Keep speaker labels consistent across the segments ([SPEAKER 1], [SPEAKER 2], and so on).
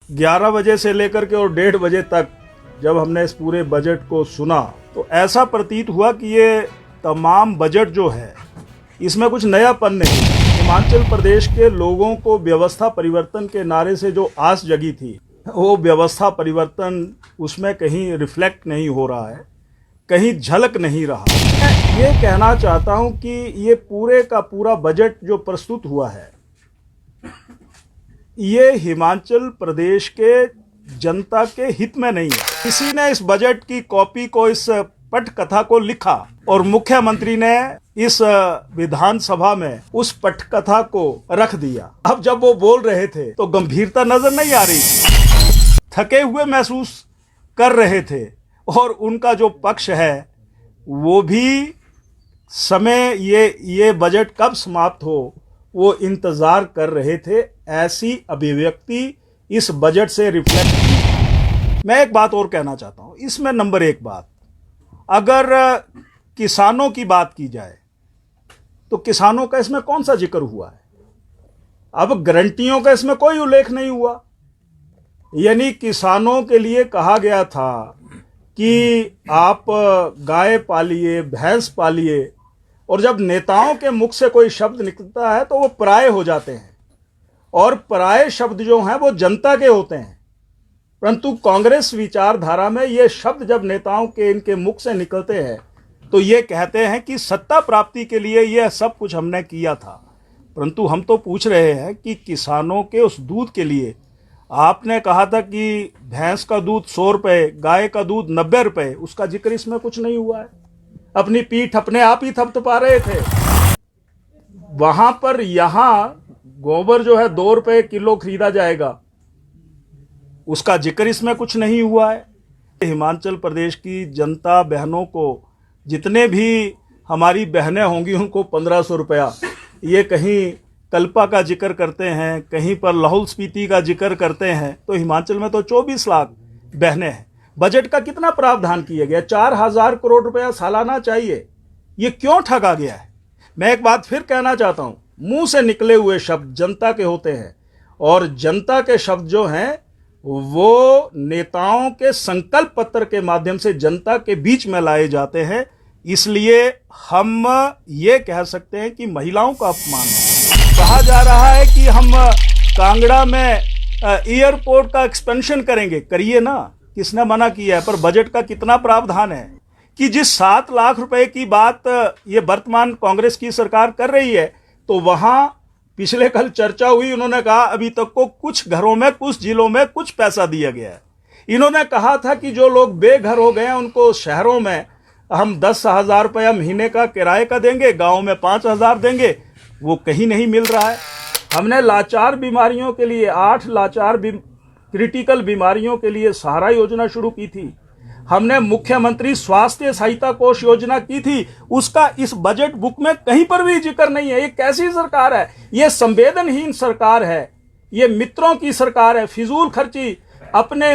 [SPEAKER 1] 11 बजे से लेकर के और 1:30 बजे तक जब हमने इस पूरे बजट को सुना तो ऐसा प्रतीत हुआ कि ये तमाम बजट जो है इसमें कुछ नयापन नहीं। हिमाचल प्रदेश के लोगों को व्यवस्था परिवर्तन के नारे से जो आस जगी थी वो व्यवस्था परिवर्तन उसमें कहीं रिफ्लेक्ट नहीं हो रहा है, कहीं झलक नहीं रहा। मैं ये कहना चाहता हूँ कि ये पूरे का पूरा बजट जो प्रस्तुत हुआ है ये हिमाचल प्रदेश के जनता के हित में नहीं है। किसी ने इस बजट की कॉपी को, इस पटकथा को लिखा और मुख्यमंत्री ने इस विधानसभा में उस पटकथा को रख दिया। अब जब वो बोल रहे थे तो गंभीरता नजर नहीं आ रही थी, थके हुए महसूस कर रहे थे और उनका जो पक्ष है वो भी समय ये बजट कब समाप्त हो वो इंतजार कर रहे थे। ऐसी अभिव्यक्ति इस बजट से रिफ्लेक्ट की। मैं एक बात और कहना चाहता हूं इसमें। नंबर एक बात, अगर किसानों की बात की जाए तो किसानों का इसमें कौन सा जिक्र हुआ है? अब गारंटियों का इसमें कोई उल्लेख नहीं हुआ। यानी किसानों के लिए कहा गया था कि आप गाय पालिए, भैंस पालिए, और जब नेताओं के मुख से कोई शब्द निकलता है तो वो पराये हो जाते हैं और पराये शब्द जो हैं वो जनता के होते हैं। परंतु कांग्रेस विचारधारा में ये शब्द जब नेताओं के इनके मुख से निकलते हैं तो ये कहते हैं कि सत्ता प्राप्ति के लिए ये सब कुछ हमने किया था। परंतु हम तो पूछ रहे हैं कि किसानों के उस दूध के लिए आपने कहा था कि भैंस का दूध 100 रुपये, गाय का दूध 90 रुपये, उसका जिक्र इसमें कुछ नहीं हुआ है। अपनी पीठ अपने आप ही थपथपा रहे थे वहां पर। यहां गोबर जो है 2 रुपये किलो खरीदा जाएगा, उसका जिक्र इसमें कुछ नहीं हुआ है। हिमाचल प्रदेश की जनता बहनों को, जितने भी हमारी बहनें होंगी उनको 1500 रुपया, ये कहीं कल्पा का जिक्र करते हैं, कहीं पर लाहौल स्पीति का जिक्र करते हैं, तो हिमाचल में तो 24 लाख बहनें हैं। बजट का कितना प्रावधान किया गया? 4000 करोड़ रुपया सालाना चाहिए। ये क्यों ठगा गया है? मैं एक बात फिर कहना चाहता हूं, मुंह से निकले हुए शब्द जनता के होते हैं और जनता के शब्द जो हैं वो नेताओं के संकल्प पत्र के माध्यम से जनता के बीच में लाए जाते हैं। इसलिए हम ये कह सकते हैं कि महिलाओं का अपमान है। कहा जा रहा है कि हम कांगड़ा में एयरपोर्ट का एक्सपेंशन करेंगे, करिए ना, किसने मना किया है? पर बजट का कितना प्रावधान है कि जिस 7 लाख रुपए की बात ये वर्तमान कांग्रेस की सरकार कर रही है तो वहां पिछले कल चर्चा हुई, उन्होंने कहा अभी तक को कुछ घरों में, कुछ जिलों में कुछ पैसा दिया गया है। इन्होंने कहा था कि जो लोग बेघर हो गए हैं उनको शहरों में हम 10,000 रुपया महीने का किराए का देंगे, गाँव में 5,000 देंगे, वो कहीं नहीं मिल रहा है। हमने लाचार बीमारियों के लिए 8 लाचार क्रिटिकल बीमारियों के लिए सहारा योजना शुरू की थी। हमने मुख्यमंत्री स्वास्थ्य सहायता कोष योजना की थी, उसका इस बजट बुक में कहीं पर भी जिक्र नहीं है। ये कैसी सरकार है? ये संवेदनहीन सरकार है, ये मित्रों की सरकार है। फिजूल खर्ची अपने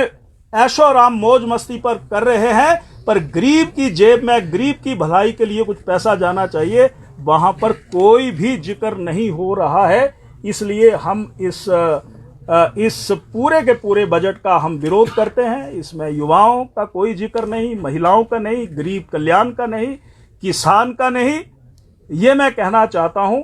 [SPEAKER 1] ऐशो आराम मौज मस्ती पर कर रहे हैं, पर गरीब की जेब में, गरीब की भलाई के लिए कुछ पैसा जाना चाहिए, वहां पर कोई भी जिक्र नहीं हो रहा है। इसलिए हम इस पूरे के पूरे बजट का हम विरोध करते हैं। इसमें युवाओं का कोई जिक्र नहीं, महिलाओं का नहीं, गरीब कल्याण का नहीं, किसान का नहीं। ये मैं कहना चाहता हूं।